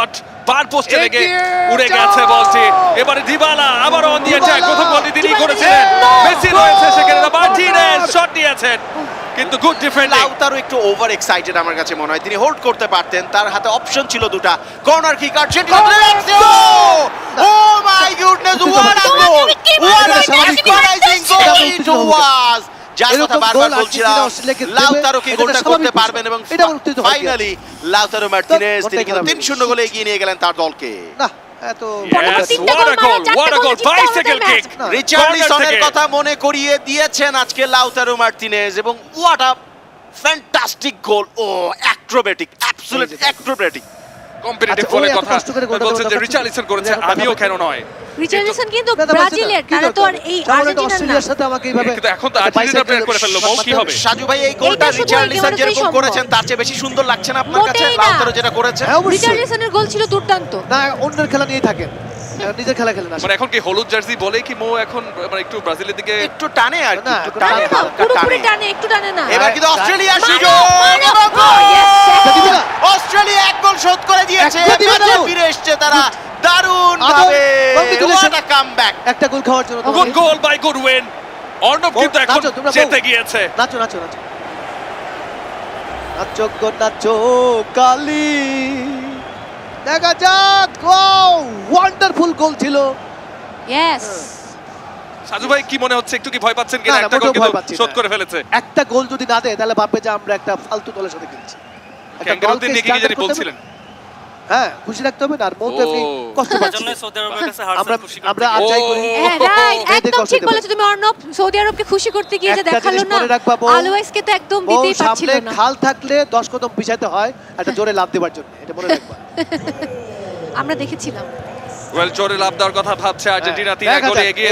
Shot বার পোস্টে লেগে উড়ে গেছে বলটি। এবারে দিবালা আবার অন দি অ্যাটাক, প্রথম গোলটি তিনি করেছিলেন। মেসি রয়েছে সেখানে, মার্টিনেজ শট নিয়েছেন কিন্তু গুড ডিফেন্ডিং। লাউতারো একটু ওভার এক্সাইটেড আমার কাছে মনে হয়, তিনি হোল্ড করতে পারতেন, তার হাতে অপশন ছিল দুটা, কর্নার কিক আর সেটি oh my goodness, what a goal, what a mesmerising goal it was. যার কথা বারবার বলছিলাম, লাউতারো কি গোলটা করতে পারবেন, এবং ফাইনালি লাউতারো মার্টিনেজ তিনি কিন্তু 3-0 গোলে এগিয়ে নিয়ে গেলেন তার দলকে। না এত what a goal, bicycle kick। রিচার্লিসনের কথা মনে করিয়ে দিয়েছেন আজকে লাউতারো মার্টিনেজ, এবং হোয়াট আ ফ্যান্টাস্টিক গোল। ও অ্যাক্রোব্যাটিক, অ্যাবসলিউট অ্যাক্রোব্যাটিক। কম্পিটিটিভ বলে কথা বলছেন যে রিচার্লিসন করেছে, আমিও কেন নয়। রিচার্লিসন কিন্তু ব্রাজিলের, তারা তো আর এই আর্জেন্টিনার সাথে আমাকে এইভাবে কিন্তু এখন তো আর্জেন্টিনা প্লেয়ার করে ফেললো, মৌ কি হবে? সাজু ভাই এই গোলটা রিচার্লিসন যেরকম করেছেন তার চেয়ে বেশি সুন্দর লাগছে না আপনার কাছে লাউতারো যেটা করেছে? রিচার্লিসনের গোল ছিল দুর্দান্ত। না অন্যের খেলা নিয়ে থাকেন, নিজের খেলা খেলেন না। মানে এখন কি হলুদ জার্সি বলে কি মৌ এখন মানে একটু ব্রাজিলের দিকে একটু টানে আর কি, একটু টানে, পুরোপুরি টানে, একটু টানে না। এবার কিন্তু অস্ট্রেলিয়ার সুযোগ, অস্ট্রেলিয়া এক গোল শোধ করে দিয়েছে, ম্যাচে ফিরে এসেছে তারা দারুণ ভাবে। হোয়াট আ কামব্যাক, একটা গোল খাওয়ার জন্য good goal by Goodwin. Arnab কিন্তু এখন জিতে গিয়েছে। নাচো নাচো নাচো নাচো গো নাচো কালি, দেখা যাক। ওয়াও ওয়ান্ডারফুল গোল ছিল। ইয়েস সাজু ভাই কি মনে হচ্ছে, একটু কি ভয় পাচ্ছেন কিনা? একটা গোল কিন্তু শোধ করে ফেলেছে। একটা গোল যদি না দেয় তাহলে ভাববে যে আমরা একটা ফালতু দলের সাথে খেলছি। ক্যাঙ্গারুদের নিয়ে কি জানি বলছিলেন? হ্যাঁ খুশি রাখতে হবে না, আর মৌতে আপনি কষ্ট পাচ্ছেন। জন্য সৌদি আরবের কাছে হারছে খুশি করতে। আমরা আজাই করি। হ্যাঁ রাইট, একদম ঠিক বলেছো তুমি অর্ণব। সৌদি আরবকে খুশি করতে গিয়ে যে দেখালো না, অলওয়েজকে তো একদম দিতেই পারছিল না। খাল থাকলে 10 কদম পিছাতে হয় একটা জোরে লাফ দেবার জন্য, এটা মনে রাখবা। আমরা দেখেছিলাম। ওয়েল জোরে লাভ দেওয়ার কথা ভাবছে আর্জেন্টিনা, 3 গোলে এগিয়ে